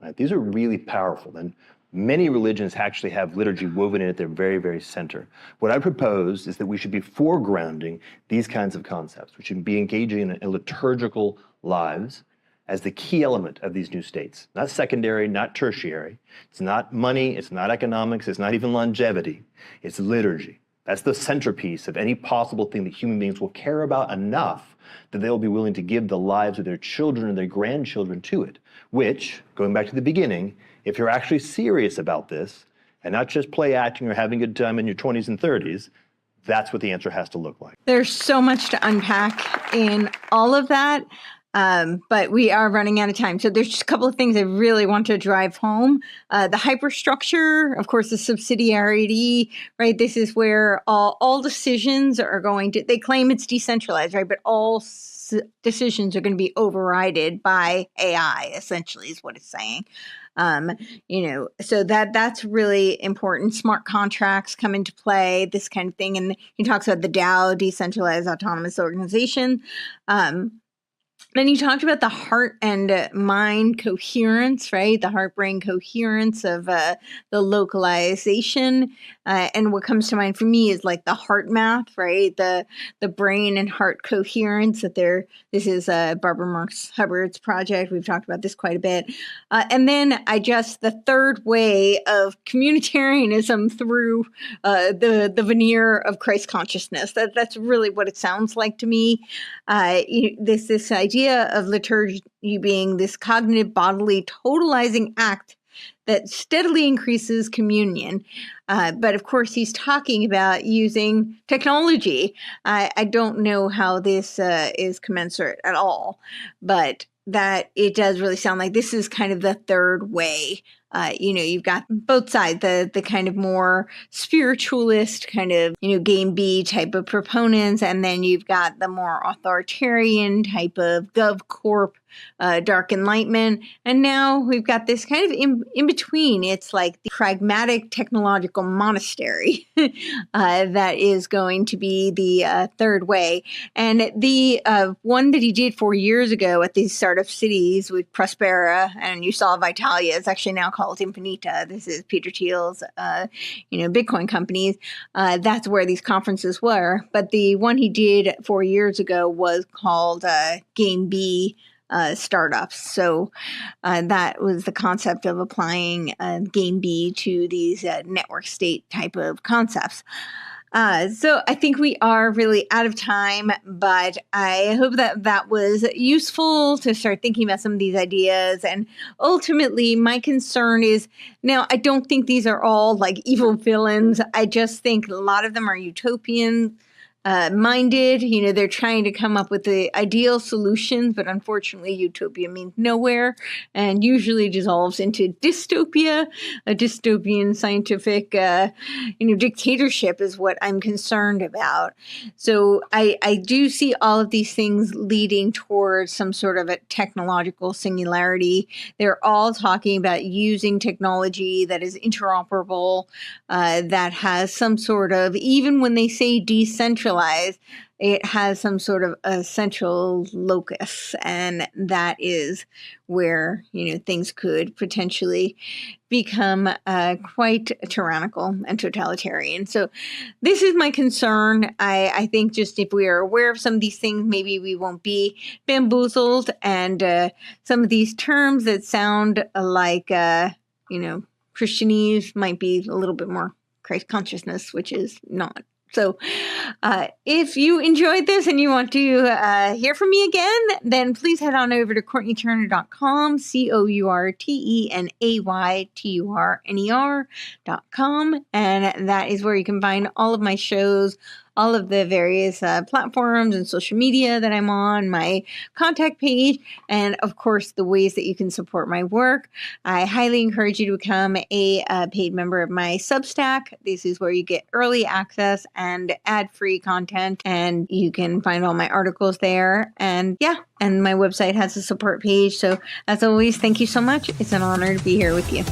Right? These are really powerful, and many religions actually have liturgy woven in at their very, very center. What I propose is that we should be foregrounding these kinds of concepts. We should be engaging in liturgical lives as the key element of these new states. Not secondary, not tertiary. It's not money, it's not economics, it's not even longevity. It's liturgy. That's the centerpiece of any possible thing that human beings will care about enough that they'll be willing to give the lives of their children and their grandchildren to it, which, going back to the beginning, if you're actually serious about this, and not just play acting or having a good time in your 20s and 30s, that's what the answer has to look like. There's so much to unpack in all of that. But we are running out of time. So there's just a couple of things I really want to drive home. The hyperstructure, of course, the subsidiarity, right? This is where all decisions are going to, they claim it's decentralized, right? But all decisions are going to be overridden by AI, essentially, is what it's saying. So that's really important. Smart contracts come into play, this kind of thing. And he talks about the DAO, decentralized autonomous organization. Then you talked about the heart and mind coherence, right? The heart-brain coherence of the localization. And what comes to mind for me is like the heart math, right? The brain and heart coherence this is Barbara Marx Hubbard's project. We've talked about this quite a bit. And then the third way of communitarianism through the veneer of Christ consciousness. That's really what it sounds like to me. This idea of liturgy being this cognitive, bodily, totalizing act that steadily increases communion. But of course, he's talking about using technology. I don't know how this is commensurate at all, but that it does really sound like this is kind of the third way. You've got both sides, the kind of more spiritualist kind of, game B type of proponents, and then you've got the more authoritarian type of GovCorp, dark enlightenment. And now we've got this kind of in between. It's like the pragmatic technological monastery that is going to be the third way. And the one that he did 4 years ago at these startup cities with Prospera, and you saw Vitalia, is actually now called Infinita. This is Peter Thiel's, Bitcoin companies. That's where these conferences were. But the one he did 4 years ago was called Game B startups. So that was the concept of applying Game B to these network state type of concepts. So I think we are really out of time, but I hope that was useful to start thinking about some of these ideas. And ultimately, my concern is, now, I don't think these are all like evil villains. I just think a lot of them are utopian minded. They're trying to come up with the ideal solutions, but unfortunately utopia means nowhere and usually dissolves into dystopia. A dystopian scientific dictatorship is what I'm concerned about. So I do see all of these things leading towards some sort of a technological singularity. They're all talking about using technology that is interoperable, that has some sort of, even when they say decentralized, it has some sort of a central locus, and that is where things could potentially become quite tyrannical and totalitarian. So this is my concern. I think just if we are aware of some of these things, maybe we won't be bamboozled, and some of these terms that sound like Christianese might be a little bit more Christ consciousness, which is not. So if you enjoyed this and you want to hear from me again, then please head on over to CourtenayTurner.com, CourtenayTurner.com. And that is where you can find all of my shows, all of the various platforms and social media that I'm on, my contact page, and of course, the ways that you can support my work. I highly encourage you to become a paid member of my Substack. This is where you get early access and ad-free content, and you can find all my articles there. And my website has a support page. So as always, thank you so much. It's an honor to be here with you.